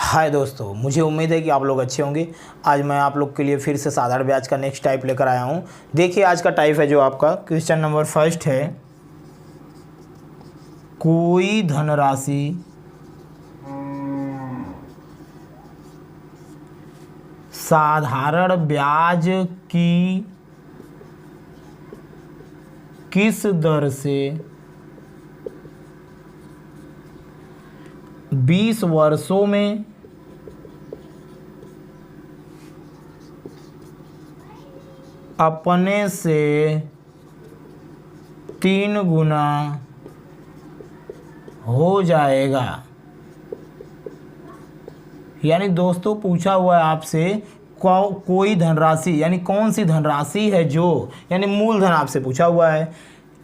हाय दोस्तों, मुझे उम्मीद है कि आप लोग अच्छे होंगे। आज मैं आप लोग के लिए फिर से साधारण ब्याज का नेक्स्ट टाइप लेकर आया हूं। देखिए आज का टाइप है जो आपका क्वेश्चन नंबर फर्स्ट है, कोई धनराशि साधारण ब्याज की किस दर से 20 वर्षों में अपने से 3 गुना हो जाएगा। यानी दोस्तों पूछा हुआ है आपसे कोई धनराशि, यानी कौन सी धनराशि है जो, यानी मूलधन आपसे पूछा हुआ है,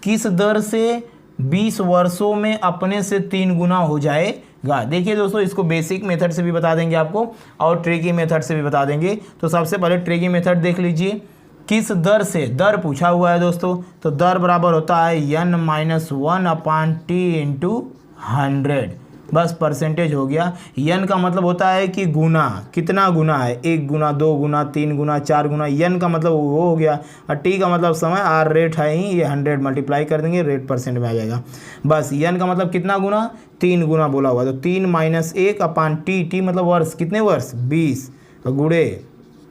किस दर से 20 वर्षों में अपने से 3 गुना हो जाएगा। देखिए दोस्तों, इसको बेसिक मेथड से भी बता देंगे आपको और ट्रिकी मेथड से भी बता देंगे। तो सबसे पहले ट्रिकी मेथड देख लीजिए। किस दर से, दर पूछा हुआ है दोस्तों, तो दर बराबर होता है n-1/t इंटू 100। बस परसेंटेज हो गया। यन का मतलब होता है कि गुना, कितना गुना है, 1 गुना, 2 गुना, 3 गुना, 4 गुना। यन का मतलब वो हो गया, और टी का मतलब समय, आर रेट है ही, ये 100 मल्टीप्लाई कर देंगे, रेट परसेंट में आ जाएगा। बस यन का मतलब कितना गुना, 3 गुना बोला हुआ, तो 3 - 1/t, टी मतलब वर्ष, कितने वर्ष, 20 गुणे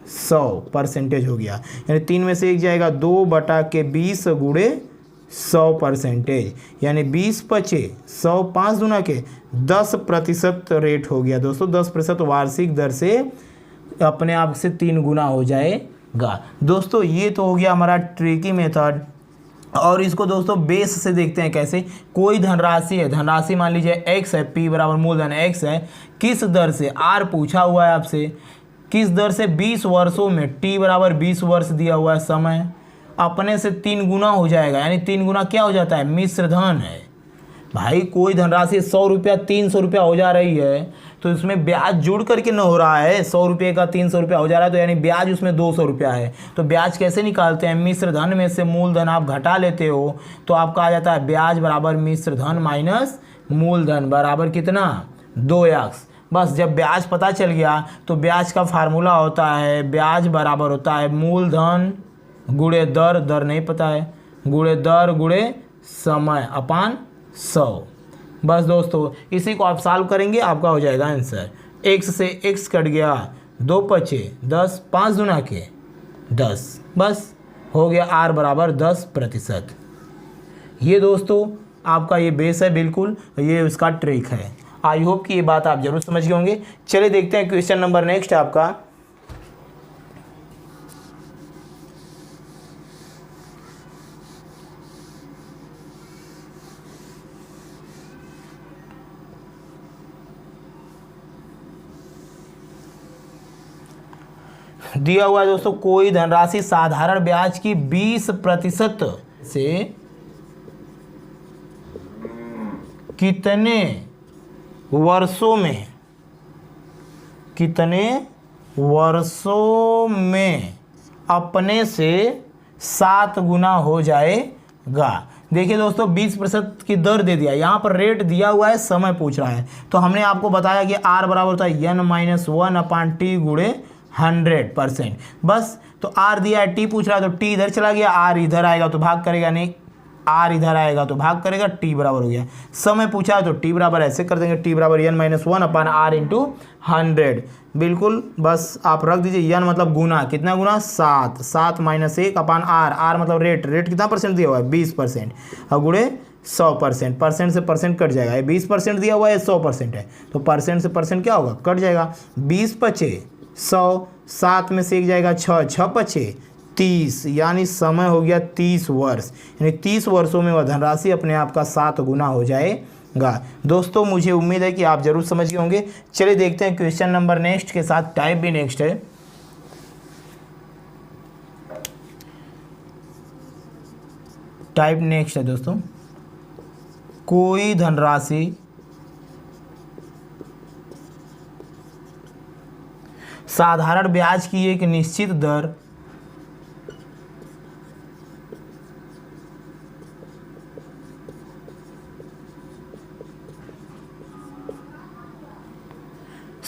100 परसेंटेज हो गया। यानी 3 में से 1 जाएगा, 2/20 गुणे 100%, यानी 20 पचे 100, 5 गुना के 10% रेट हो गया दोस्तों। 10% वार्षिक दर से अपने आप से 3 गुना हो जाएगा। दोस्तों ये तो हो गया हमारा ट्रिकी मेथड। और इसको दोस्तों बेस से देखते हैं कैसे। कोई धनराशि है, धनराशि मान लीजिए x है, p बराबर मूलधन x है, किस दर से, r पूछा हुआ है आपसे, किस दर से 20 वर्षों में, t बराबर 20 वर्ष दिया हुआ है समय, अपने से 3 गुना हो जाएगा। यानी 3 गुना क्या हो जाता है, मिश्र धन है भाई। कोई धनराशि 100 रुपया 300 रुपया हो जा रही है, तो इसमें ब्याज जुड़ करके न हो रहा है। 100 रुपये का 300 रुपया हो जा रहा है, तो यानी ब्याज उसमें 200 रुपया है। तो ब्याज कैसे निकालते हैं, मिश्र धन में से मूलधन आप घटा लेते हो, तो आपका आ जाता है ब्याज बराबर मिश्र धन माइनस मूलधन बराबर कितना, 2x। बस जब ब्याज पता चल गया तो ब्याज का फार्मूला होता है, ब्याज बराबर होता है मूलधन गुणे दर, दर नहीं पता है, गुणे दर गुणे समय अपान 100। बस दोस्तों इसी को आप सॉल्व करेंगे, आपका हो जाएगा आंसर। x से x कट गया, 2 पचे 10, 5 गुना के 10, बस हो गया r बराबर 10%। ये दोस्तों आपका ये बेस है, बिल्कुल ये उसका ट्रिक है। आई होप कि ये बात आप जरूर समझ गए होंगे। चलिए देखते हैं क्वेश्चन नंबर नेक्स्ट आपका। दिया हुआ है दोस्तों, कोई धनराशि साधारण ब्याज की 20% से कितने वर्षों में, कितने वर्षों में अपने से 7 गुना हो जाएगा। देखिए दोस्तों 20% की दर दे दिया, यहाँ पर रेट दिया हुआ है, समय पूछ रहा है। तो हमने आपको बताया कि r बराबर होता है n-1/t गुणे 100%। बस तो r दिया है, t पूछ रहा है, तो t इधर चला गया, r इधर आएगा तो भाग करेगा, नहीं r इधर आएगा तो भाग करेगा, t बराबर हो गया। समय पूछा है तो t बराबर ऐसे कर देंगे, t बराबर n-1/r इंटू 100। बिल्कुल बस आप रख दीजिए, n मतलब गुना, कितना गुना, 7, 7 - 1/r, r मतलब रेट, रेट कितना परसेंट दिया हुआ है, 20%, और गुणे 100%, परसेंट से परसेंट कट जाएगा। 20% दिया हुआ है, 100% है, तो परसेंट से परसेंट क्या होगा, कट जाएगा। 20 पचे 100, 7 में से 1 जाएगा 6, 6 पचे 30, यानी समय हो गया 30 वर्ष। यानी 30 वर्षों में वह धनराशि अपने आप का 7 गुना हो जाएगा। दोस्तों मुझे उम्मीद है कि आप जरूर समझ गए होंगे। चलिए देखते हैं क्वेश्चन नंबर नेक्स्ट के साथ, टाइप भी नेक्स्ट है। टाइप नेक्स्ट है दोस्तों, कोई धनराशि साधारण ब्याज की एक निश्चित दर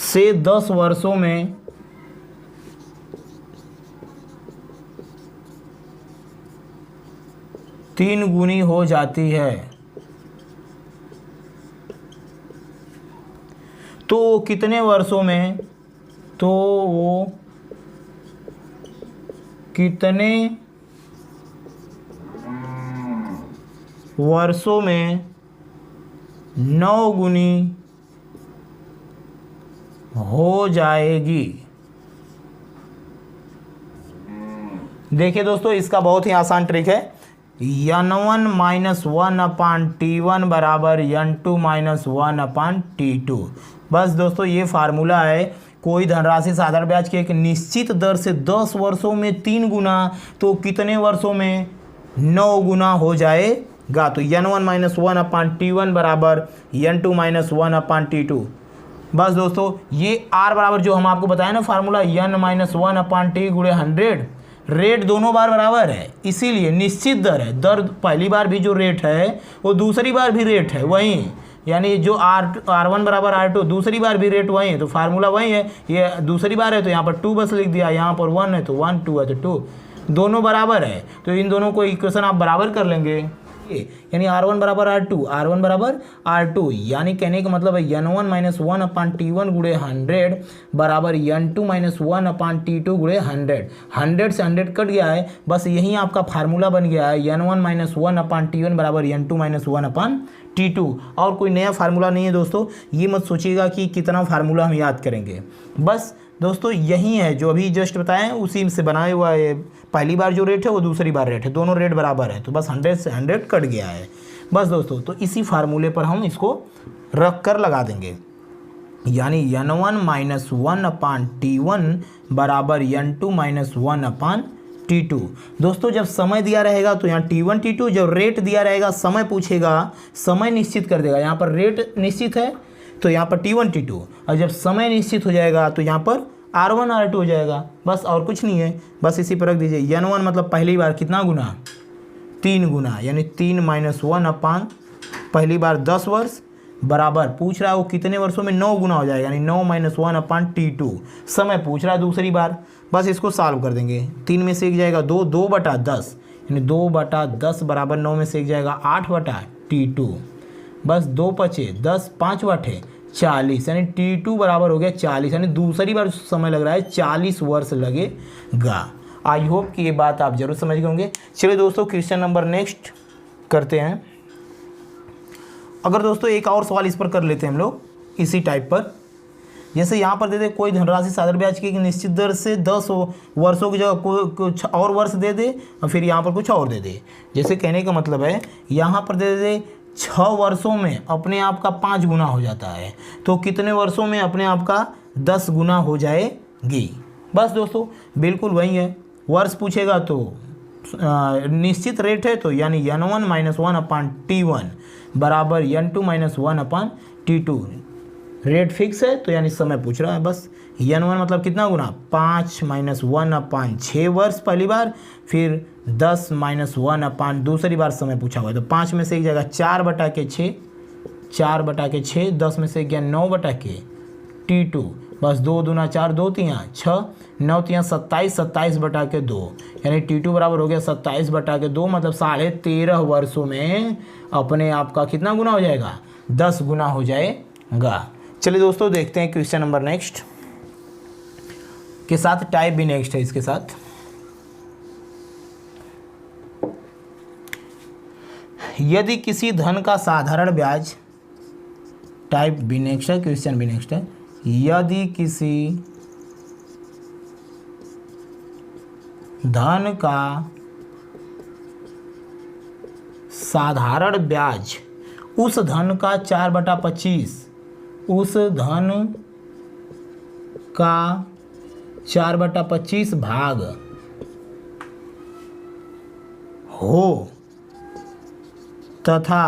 से 10 वर्षों में तीन गुनी हो जाती है, तो कितने वर्षों में, तो वो कितने वर्षों में 9 गुनी हो जाएगी। देखिए दोस्तों, इसका बहुत ही आसान ट्रिक है। n1 माइनस 1/t1 बराबर n2 माइनस 1/t2। बस दोस्तों, ये फार्मूला है। कोई धनराशि साधारण ब्याज की एक निश्चित दर से 10 वर्षों में 3 गुना, तो कितने वर्षों में 9 गुना हो जाएगा। तो n1 माइनस 1/t1 बराबर n2 माइनस 1/t2। बस दोस्तों, ये r बराबर जो हम आपको बताया ना फार्मूला, n माइनस 1/t गुणे 100, रेट दोनों बार बराबर है, इसीलिए निश्चित दर है। दर पहली बार भी जो रेट है वो दूसरी बार भी रेट है वही, यानी जो R1 बराबर R2 दूसरी बार भी रेट वही है, तो फार्मूला वही है। ये दूसरी बार है तो यहाँ पर 2 बस लिख दिया, यहाँ पर 1 है तो 1, 2 है तो 2, दोनों बराबर है, तो इन दोनों को इक्वेशन आप बराबर कर लेंगे। यानी R1 बराबर R2, R1 बराबर R2, यानी कहने का मतलब है n1 माइनस 1/t1 गुणे 100 बराबर n2 माइनस 1/t2 गुणे 100। 100 से 100 कट गया है, बस यही आपका फार्मूला बन गया है। n1 माइनस 1/t1 बराबर n2 माइनस 1/t2। और कोई नया फार्मूला नहीं है दोस्तों, ये मत सोचिएगा कि कितना फार्मूला हम याद करेंगे। बस दोस्तों, यही है जो अभी जस्ट बताएं, उसी से बनाया हुआ है। पहली बार जो रेट है वो दूसरी बार रेट है, दोनों रेट बराबर है, तो बस 100 से 100 कट गया है। बस दोस्तों, तो इसी फार्मूले पर हम इसको रख कर लगा देंगे, यानी n1 माइनस 1/t1 बराबर n2 माइनस 1/t2। दोस्तों, जब समय दिया रहेगा तो यहाँ t1 t2, जब रेट दिया रहेगा समय पूछेगा, समय निश्चित कर देगा। यहाँ पर रेट निश्चित है तो यहाँ पर t1 t2, और जब समय निश्चित हो जाएगा तो यहाँ पर R1 R2 हो जाएगा। बस और कुछ नहीं है, बस इसी पर रख दीजिए। n1 मतलब पहली बार कितना गुना, 3 गुना, यानी 3 माइनस 1/, पहली बार 10 वर्ष बराबर पूछ रहा है वो कितने वर्षों में 9 गुना हो जाएगा, यानी 9 माइनस 1/t2। समय पूछ रहा है दूसरी बार, बस इसको सॉल्व कर देंगे। 3 में से एक जाएगा 2, 2/10, यानी 2/10 बराबर 9 में से एक जाएगा 8/t2। बस 2 बचे 10, 5 बटे 40, यानी t2 बराबर हो गया 40, यानी दूसरी बार समय लग रहा है 40 वर्ष लगेगा। आई होप कि ये बात आप जरूर समझ गए होंगे। चलिए दोस्तों, क्वेश्चन नंबर नेक्स्ट करते हैं। अगर दोस्तों एक और सवाल इस पर कर लेते हैं हम लोग इसी टाइप पर, जैसे यहाँ पर दे दे कोई धनराशि साधारण ब्याज की एक निश्चित दर से 10 वर्षों की जगह कुछ और वर्ष दे दे, और फिर यहाँ पर कुछ और दे दे। जैसे कहने का मतलब है यहाँ पर दे दे 6 वर्षों में अपने आप का 5 गुना हो जाता है, तो कितने वर्षों में अपने आप का 10 गुना हो जाएगी। बस दोस्तों, बिल्कुल वही है। वर्ष पूछेगा तो निश्चित रेट है, तो यानी n1 माइनस 1/t1 बराबर n2 minus 1/t2। Rate fix है तो यानी समय पूछ रहा है। बस n1 मतलब कितना गुना, 5 माइनस 1/6 वर्ष पहली बार, फिर 10 माइनस 1/, दूसरी बार समय पूछा हुआ है, तो 5 में से एक जाएगा 4/6, 4/6, 10 में से गया 9/t2। बस 2 दूना 4, 2 तियाँ 6, 9 तियाँ 27, 27/2, यानी t2 बराबर हो गया 27/2, मतलब 13.5 वर्षों में अपने आप का कितना गुना हो जाएगा, 10 गुना हो जाएगा। चलिए दोस्तों, देखते हैं क्वेश्चन नंबर नेक्स्ट के साथ, टाइप भी नेक्स्ट है इसके साथ। यदि किसी धन का साधारण ब्याज, टाइप भी नेक्स्ट है, क्वेश्चन भी नेक्स्ट है। यदि किसी धन का साधारण ब्याज उस धन का 4/25, उस धन का 4/25 भाग हो तथा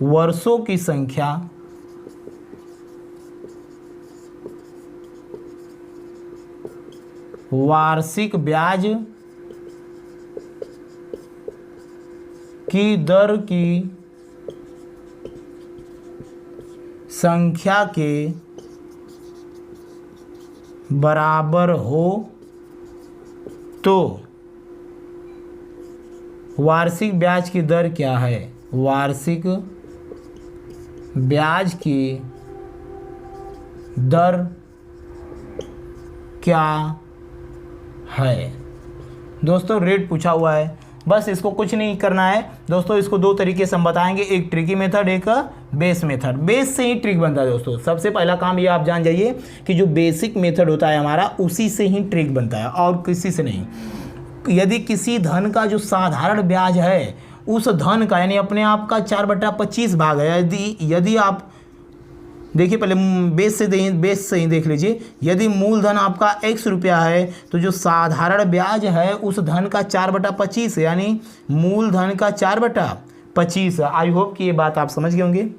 वर्षों की संख्या वार्षिक ब्याज की दर की संख्या के बराबर हो तो वार्षिक ब्याज की दर क्या है? वार्षिक ब्याज की दर क्या है? दोस्तों रेट पूछा हुआ है, बस इसको कुछ नहीं करना है दोस्तों। इसको दो तरीके से हम बताएंगे, एक ट्रिकी मेथड, एक बेस मेथड। बेस से ही ट्रिक बनता है दोस्तों। सबसे पहला काम ये आप जान जाइए कि जो बेसिक मेथड होता है हमारा, उसी से ही ट्रिक बनता है और किसी से नहीं। यदि किसी धन का जो साधारण ब्याज है, उस धन का यानी अपने आप का 4/25 भाग है, यदि आप देखिए, पहले बेस से ही देख लीजिए। यदि मूलधन आपका x रुपया है तो जो साधारण ब्याज है उस धन का 4/25 यानी मूलधन का 4/25। आई होप कि ये बात आप समझ गए होंगे।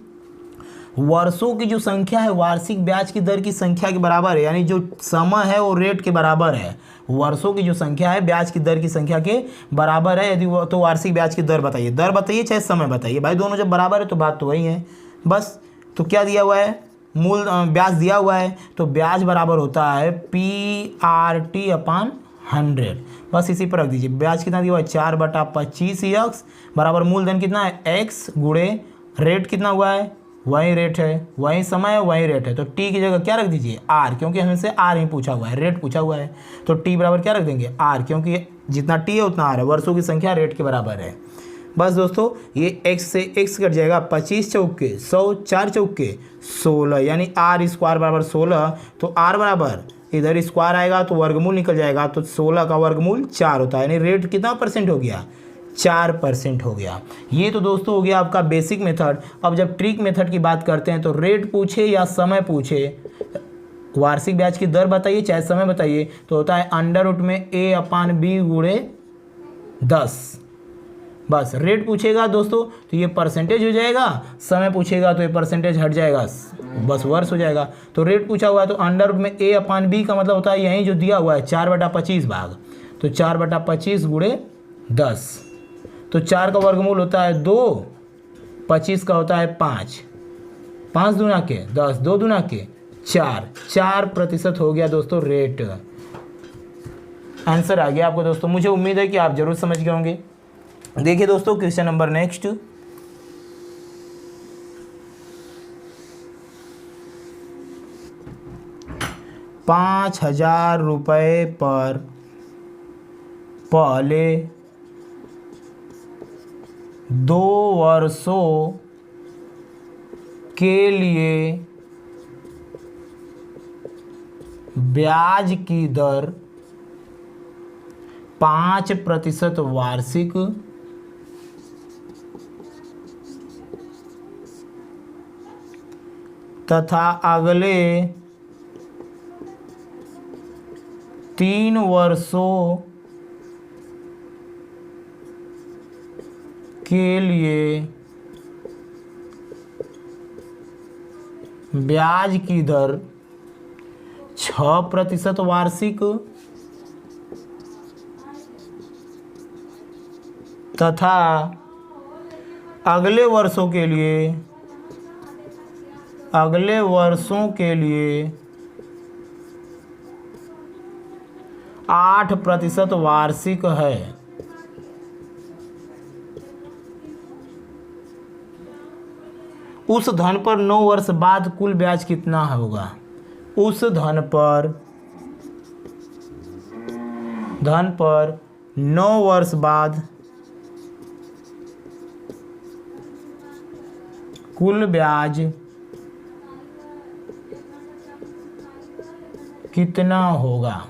वर्षों की जो संख्या है वार्षिक ब्याज की दर की संख्या के बराबर है, यानी जो समय है वो रेट के बराबर है। वर्षों की जो संख्या है ब्याज की दर की संख्या के बराबर है। यदि वो तो वार्षिक ब्याज की दर बताइए, दर बताइए चाहे समय बताइए, भाई दोनों जब बराबर है तो बात तो वही है बस। तो क्या दिया हुआ है? मूल ब्याज दिया हुआ है, तो ब्याज बराबर होता है PRT/100। बस इसी पर रख दीजिए। ब्याज कितना दिया हुआ है? 4/25x बराबर मूलधन कितना है? x गुणे रेट कितना हुआ है? वही रेट है, वही समय है, वही रेट है। तो t की जगह क्या रख दीजिए? r, क्योंकि हमसे r ही पूछा हुआ है, रेट पूछा हुआ है। तो t बराबर क्या रख देंगे? r, क्योंकि जितना t है उतना r है। वर्षों की संख्या रेट के बराबर है। बस दोस्तों ये x से x कट जाएगा, 25 चौके 100, 4 चौके 16, यानी r स्क्वायर बराबर 16। तो r बराबर इधर स्क्वायर आएगा तो वर्गमूल निकल जाएगा, तो 16 का वर्गमूल 4 होता है, यानी रेट कितना % हो गया? 4% हो गया। ये तो दोस्तों हो गया आपका बेसिक मेथड। अब जब ट्रिक मेथड की बात करते हैं तो रेट पूछे या समय पूछे, वार्षिक ब्याज की दर बताइए चाहे समय बताइए, तो होता है √A/B गुणे 10। बस रेट पूछेगा दोस्तों तो ये परसेंटेज हो जाएगा, समय पूछेगा तो ये परसेंटेज हट जाएगा, बस वर्ष हो जाएगा। तो रेट पूछा हुआ है तो √A/B का मतलब होता है यहीं जो दिया हुआ है 4/25 भाग, तो 4/25 गुणे 10। तो 4 का वर्गमूल होता है 2, 25 का होता है 5, 5 दूना के 10, 2 दूना के 4, 4% हो गया दोस्तों रेट। आंसर आ गया आपको दोस्तों। मुझे उम्मीद है कि आप जरूर समझ गए होंगे। देखिए दोस्तों क्वेश्चन नंबर नेक्स्ट। ₹5000 पर पहले 2 वर्षों के लिए ब्याज की दर 5% वार्षिक तथा अगले 3 वर्षों के लिए ब्याज की दर 6% वार्षिक तथा अगले वर्षों के लिए 8% वार्षिक है। उस धन पर 9 वर्ष बाद कुल ब्याज कितना होगा? उस धन पर 9 वर्ष बाद कुल ब्याज कितना होगा?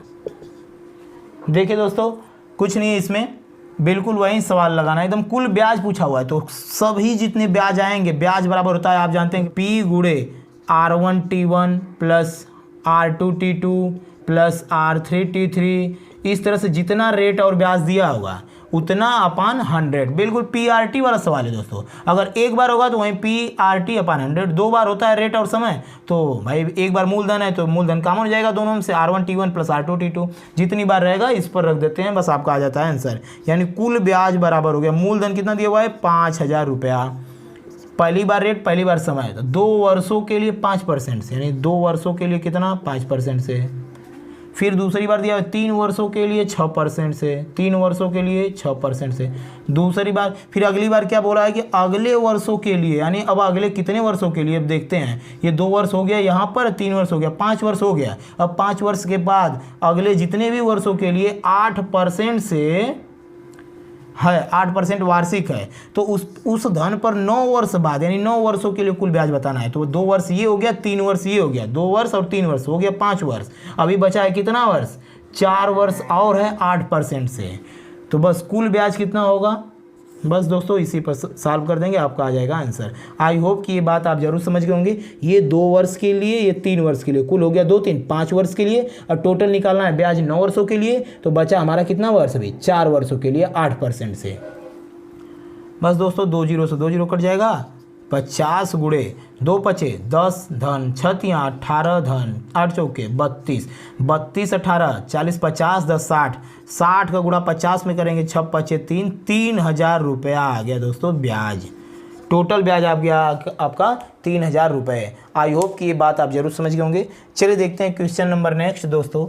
देखिए दोस्तों कुछ नहीं है इसमें, बिल्कुल वही सवाल लगाना है, एकदम कुल ब्याज पूछा हुआ है तो सभी जितने ब्याज आएंगे, ब्याज बराबर होता है आप जानते हैं P गुणे R1T1 plus R2T2 plus R3T3, इस तरह से जितना रेट और ब्याज दिया होगा उतना अपान 100। बिल्कुल PRT वाला सवाल है दोस्तों। अगर एक बार होगा तो वहीं PRT/100, 2 बार होता है रेट और समय तो भाई एक बार मूलधन है तो मूलधन कॉमन हो जाएगा दोनों में से, R1T1 प्लस R2T2 जितनी बार रहेगा इस पर रख देते हैं, बस आपका आ जाता है आंसर। यानी कुल ब्याज बराबर हो गया, मूलधन कितना दिया हुआ है? ₹5000। पहली बार रेट, पहली बार समय, तो 2 वर्षों के लिए 5% से, यानी 2 वर्षों के लिए कितना 5% से। फिर दूसरी बार दिया 3 वर्षों के लिए 6% से, 3 वर्षों के लिए 6% से दूसरी बार। फिर अगली बार क्या बोला है कि अगले वर्षों के लिए, यानी अब अगले कितने वर्षों के लिए, अब देखते हैं। ये 2 वर्ष हो गया, यहाँ पर 3 वर्ष हो गया, 5 वर्ष हो गया। अब 5 वर्ष के बाद अगले जितने भी वर्षों के लिए 8% से है, 8% वार्षिक है। तो उस धन पर 9 वर्ष बाद, यानी 9 वर्षों के लिए कुल ब्याज बताना है। तो 2 वर्ष ये हो गया, 3 वर्ष ये हो गया, 2 वर्ष और 3 वर्ष हो गया 5 वर्ष। अभी बचा है कितना वर्ष, 4 वर्ष और है 8% से। तो बस कुल ब्याज कितना होगा, बस दोस्तों इसी पर सॉल्व कर देंगे, आपका आ जाएगा आंसर। आई होप कि ये बात आप जरूर समझ गए होंगे। ये 2 वर्ष के लिए, ये 3 वर्ष के लिए, कुल हो गया 2 3 5 वर्ष के लिए, और टोटल निकालना है ब्याज 9 वर्षों के लिए। तो बचा हमारा कितना वर्ष, अभी 4 वर्षों के लिए 8% से। बस दोस्तों 2 0 से 2 0 कट जाएगा। 50 गुणे 2 पचे 10 धन 6 तियाँ 18 धन 8 चौके 32, 32 18 40 50 10 60, 60 का गुणा 50 में करेंगे 6 पचे 3, 3000 रुपया आ गया दोस्तों ब्याज। टोटल ब्याज आ गया आपका 3000 रुपये। आई होप कि ये बात आप जरूर समझ गए होंगे। चलिए देखते हैं क्वेश्चन नंबर नेक्स्ट दोस्तों।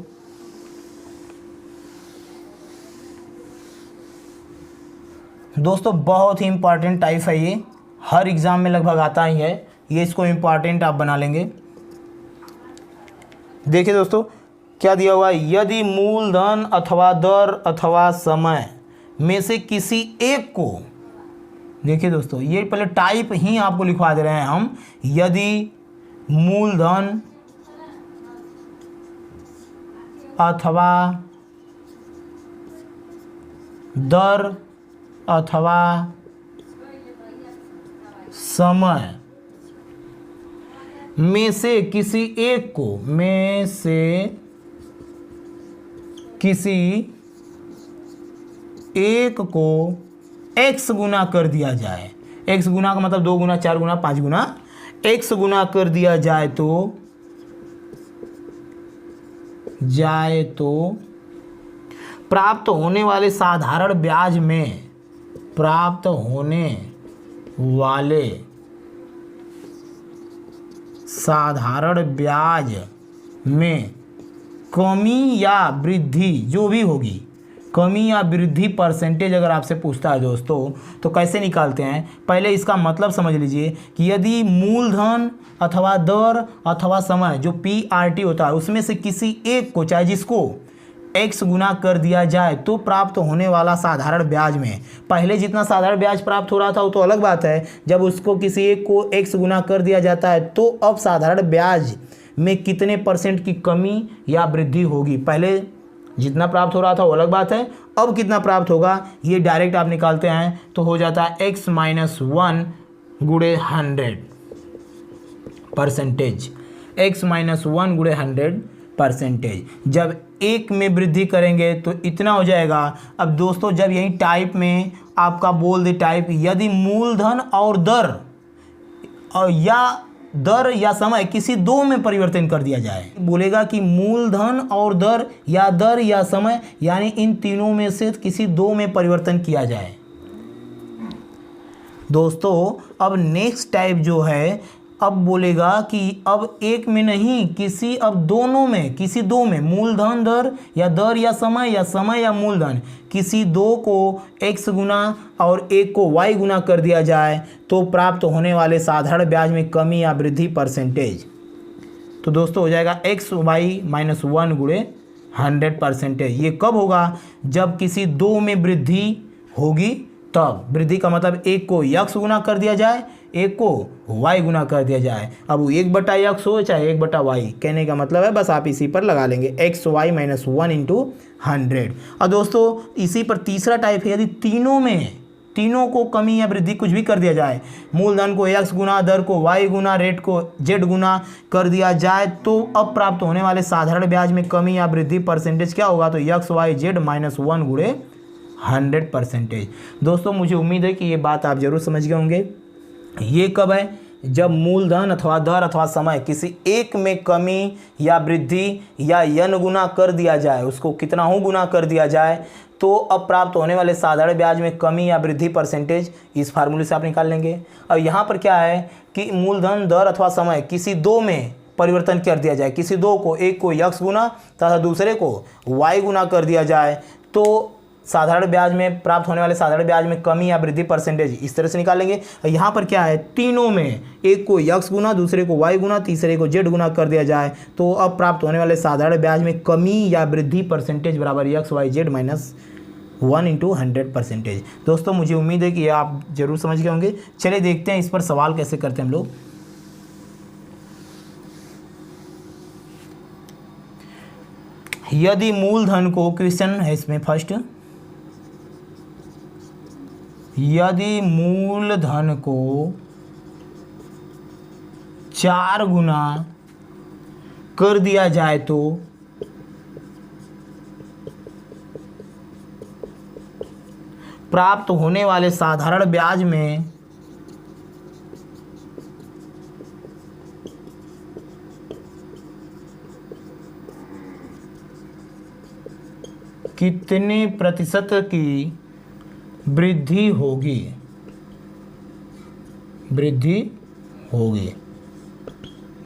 दोस्तों बहुत ही इंपॉर्टेंट टाइप है ये, हर एग्जाम में लगभग आता ही है ये, इसको इम्पॉर्टेंट आप बना लेंगे। देखिए दोस्तों क्या दिया हुआ है, यदि मूलधन अथवा दर अथवा समय में से किसी एक को, देखिए दोस्तों ये पहले टाइप ही आपको लिखवा दे रहे हैं हम, यदि मूलधन अथवा दर अथवा समय में से किसी एक को, में से किसी एक को x गुना कर दिया जाए, x गुना का मतलब 2 गुना 4 गुना 5 गुना, x गुना कर दिया जाए तो प्राप्त होने वाले साधारण ब्याज में, प्राप्त होने वाले साधारण ब्याज में कमी या वृद्धि जो भी होगी, कमी या वृद्धि परसेंटेज अगर आपसे पूछता है दोस्तों तो कैसे निकालते हैं। पहले इसका मतलब समझ लीजिए कि यदि मूलधन अथवा दर अथवा समय जो PRT होता है उसमें से किसी एक को, चाहे जिसको x गुना कर दिया जाए तो प्राप्त होने वाला साधारण ब्याज में, पहले जितना साधारण ब्याज प्राप्त हो रहा था वो तो अलग बात है, जब उसको किसी एक को x गुना कर दिया जाता है तो अब साधारण ब्याज में कितने % की कमी या वृद्धि होगी। पहले जितना प्राप्त हो रहा था वो अलग बात है, अब कितना प्राप्त होगा ये डायरेक्ट आप निकालते हैं तो हो जाता है x - 1 गुणे 100%, x - 1 गुणे 100%। जब एक में वृद्धि करेंगे तो इतना हो जाएगा। अब दोस्तों जब यही टाइप में आपका बोल दे टाइप, यदि मूलधन और दर या समय किसी 2 में परिवर्तन कर दिया जाए, बोलेगा कि मूलधन और दर या समय यानी इन तीनों में से किसी 2 में परिवर्तन किया जाए। दोस्तों अब नेक्स्ट टाइप जो है, अब बोलेगा कि अब एक में नहीं, किसी अब दोनों में, किसी 2 में, मूलधन दर या समय या मूलधन, किसी 2 को x गुना और एक को y गुना कर दिया जाए तो प्राप्त होने वाले साधारण ब्याज में कमी या वृद्धि परसेंटेज। तो दोस्तों हो जाएगा x y - 1 गुणे 100%। ये कब होगा, जब किसी 2 में वृद्धि होगी तब। वृद्धि का मतलब एक को x गुना कर दिया जाए, एक को y गुना कर दिया जाए। अब वो 1/x हो चाहे 1/y, कहने का मतलब है बस आप इसी पर लगा लेंगे x y - 1 × 100। और दोस्तों इसी पर तीसरा टाइप है, यदि तीनों को कमी या वृद्धि कुछ भी कर दिया जाए, मूलधन को x गुना, दर को y गुना, रेट को z गुना कर दिया जाए तो अब प्राप्त होने वाले साधारण ब्याज में कमी या वृद्धि परसेंटेज क्या होगा, तो x y z - 1 गुणे 100%। दोस्तों मुझे उम्मीद है कि ये बात आप जरूर समझ गए होंगे। ये कब है, जब मूलधन अथवा दर अथवा समय किसी एक में कमी या वृद्धि या n गुना कर दिया जाए, उसको कितना हो गुना कर दिया जाए, तो अब प्राप्त होने वाले साधारण ब्याज में कमी या वृद्धि परसेंटेज इस फार्मूले से आप निकाल लेंगे। अब यहाँ पर क्या है कि मूलधन दर अथवा समय किसी दो में परिवर्तन कर दिया जाए, किसी दो को, एक को x गुना तथा दूसरे को y गुना कर दिया जाए, तो साधारण ब्याज में प्राप्त होने वाले साधारण ब्याज में कमी या वृद्धि परसेंटेज इस तरह से निकालेंगे। यहाँ पर क्या है, तीनों में एक को x गुना, दूसरे को y गुना, तीसरे को z गुना कर दिया जाए, तो अब प्राप्त होने वाले साधारण ब्याज में कमी या वृद्धि परसेंटेज बराबर x y z minus 1 into 100%। दोस्तों मुझे उम्मीद है कि ये आप जरूर समझ गए होंगे। चलिए देखते हैं इस पर सवाल कैसे करते हैं हम लोग। यदि मूलधन को, क्वेश्चन है इसमें फर्स्ट, यदि मूलधन को 4 गुना कर दिया जाए तो प्राप्त होने वाले साधारण ब्याज में कितने प्रतिशत की वृद्धि होगी,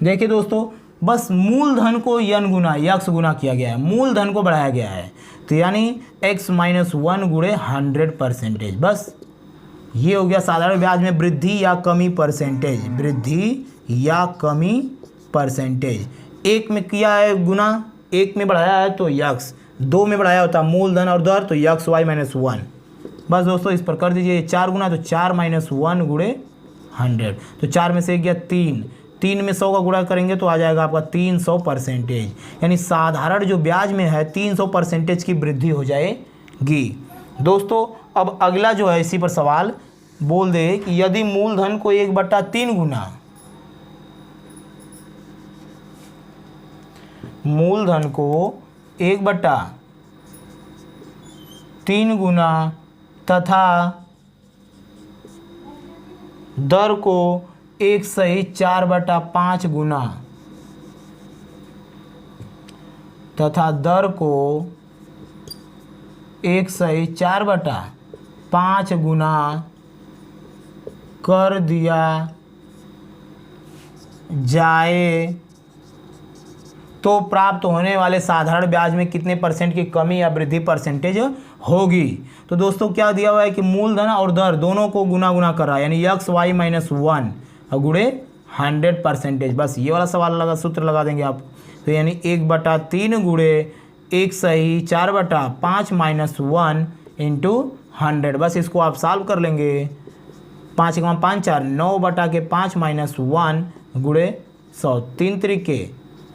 देखिए दोस्तों, बस मूलधन को n गुना x गुना किया गया है, मूलधन को बढ़ाया गया है, तो यानी x माइनस 1 गुणे 100%। बस ये हो गया साधारण ब्याज में वृद्धि या कमी परसेंटेज, वृद्धि या कमी परसेंटेज। एक में किया है गुना, एक में बढ़ाया है तो x, दो में बढ़ाया होता मूलधन और दर तो x y माइनस 1। बस दोस्तों इस पर कर दीजिए 4 गुना, तो 4 माइनस 1 गुणे 100, तो 4 में से गया 3, 3 में 100 का गुणा करेंगे तो आ जाएगा आपका 300%। यानी साधारण जो ब्याज में है 300% की वृद्धि हो जाएगी। दोस्तों अब अगला जो है इसी पर सवाल बोल दे कि यदि मूलधन को 1/3 गुना, मूलधन को 1/3 गुना तथा दर को 1/4/5 गुना तथा दर को 1/4/5 गुना कर दिया जाए तो प्राप्त होने वाले साधारण ब्याज में कितने परसेंट की कमी या वृद्धि परसेंटेज होगी। तो दोस्तों क्या दिया हुआ है कि मूलधन और दर दोनों को गुना गुना कर रहा है, यानी x y माइनस 1 और गुणे 100%। बस ये वाला सवाल सूत्र लगा देंगे आप, तो यानी 1/3 गुणे 1/4/5 माइनस 1 इंटू 100। बस इसको आप सॉल्व कर लेंगे, 5 × 5 = 9/5 माइनस 1 गुणे 100, 3 तरीके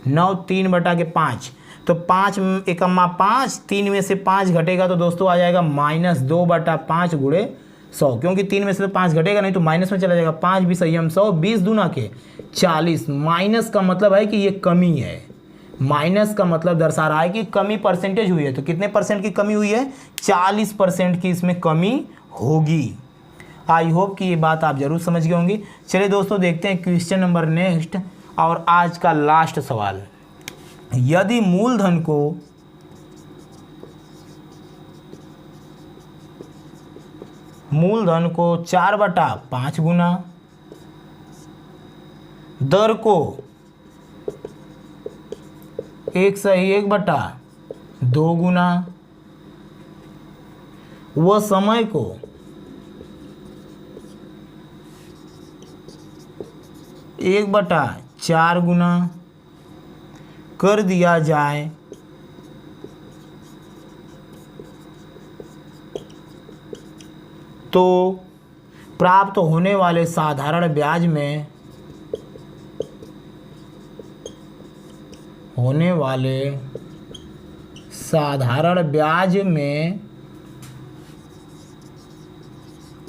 9, 3/5, तो 5 एकम्मा 5, 3 में से 5 घटेगा तो दोस्तों आ जाएगा -2/5 गुणे 100, क्योंकि 3 में से तो 5 घटेगा नहीं तो माइनस में चला जाएगा। 5 भी संयम 100, 20 दूना के 40। माइनस का मतलब है कि ये कमी है, माइनस का मतलब दर्शा रहा है कि कमी परसेंटेज हुई है। तो कितने परसेंट की कमी हुई है, 40% की इसमें कमी होगी। आई होप कि ये बात आप जरूर समझ गए होंगे। चलिए दोस्तों देखते हैं क्वेश्चन नंबर नेक्स्ट और आज का लास्ट सवाल। यदि मूलधन को मूलधन को 4/5 गुना, दर को 1/1/2 गुना व समय को 1/4 गुना कर दिया जाए तो प्राप्त होने वाले साधारण ब्याज में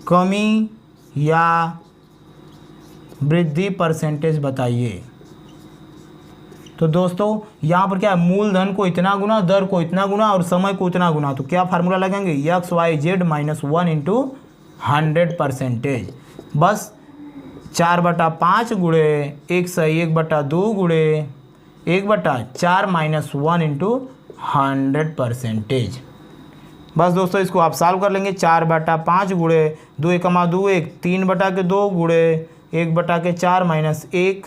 कमी या वृद्धि परसेंटेज बताइए। तो दोस्तों यहाँ पर क्या है, मूलधन को इतना गुना, दर को इतना गुना और समय को इतना गुना, तो क्या फार्मूला लगाएंगे, x y z minus 1 into 100%। बस 4/5 गुणे 101/2 गुणे 1/4 माइनस 1 इंटू 100%। बस दोस्तों इसको आप सॉल्व कर लेंगे। 4/5 गुणे 2 एकमा 2 1 3/2 गुणे 1/4 माइनस 1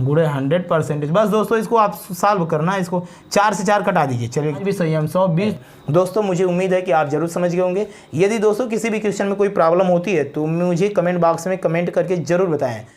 गुणे 100%। बस दोस्तों इसको आप सॉल्व करना है, इसको 4 से 4 कटा दीजिए। चलिए भी सही हम 120। दोस्तों मुझे उम्मीद है कि आप जरूर समझ गए होंगे। यदि दोस्तों किसी भी क्वेश्चन में कोई प्रॉब्लम होती है तो मुझे कमेंट बॉक्स में कमेंट करके ज़रूर बताएं।